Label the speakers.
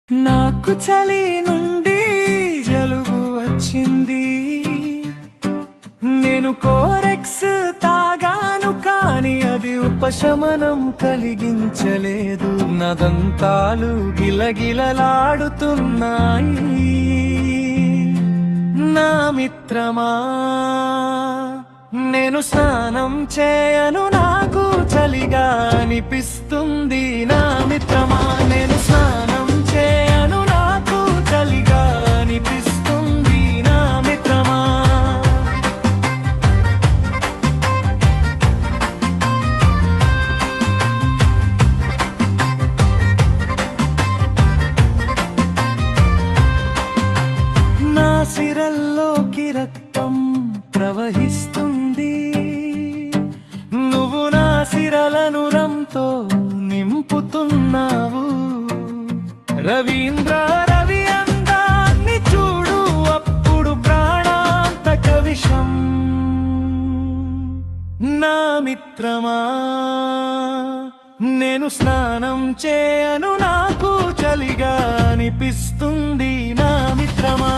Speaker 1: నాకు చలి నుండి జలుబు వచ్చింది. నేను కోరెక్స్ తాగాను కానీ అది ఉపశమనం కలిగించలేదు. నా దంతాలు గిలగిలలాడుతున్నాయి. నా మిత్రమా, నేను స్నానం చేయను, నాకు చలిగా అనిపిస్తుంది. నా మిత్రమా, నేను స్నానం చేయను, నాకు చలిగా అనిపిస్తుంది. నా మిత్రమా, నా సిరల్లోకి రక్తం ప్రవహిస్తుంది. నువ్వు నా సిరలను రంతో నింపుతున్నావు. రవీంద్ర రవి అందాన్ని చూడు, అప్పుడు ప్రాణాంతక విషం. నా మిత్రమా, నేను స్నానం చేయను, నాకు చలిగా అనిపిస్తుంది. నా మిత్రమా.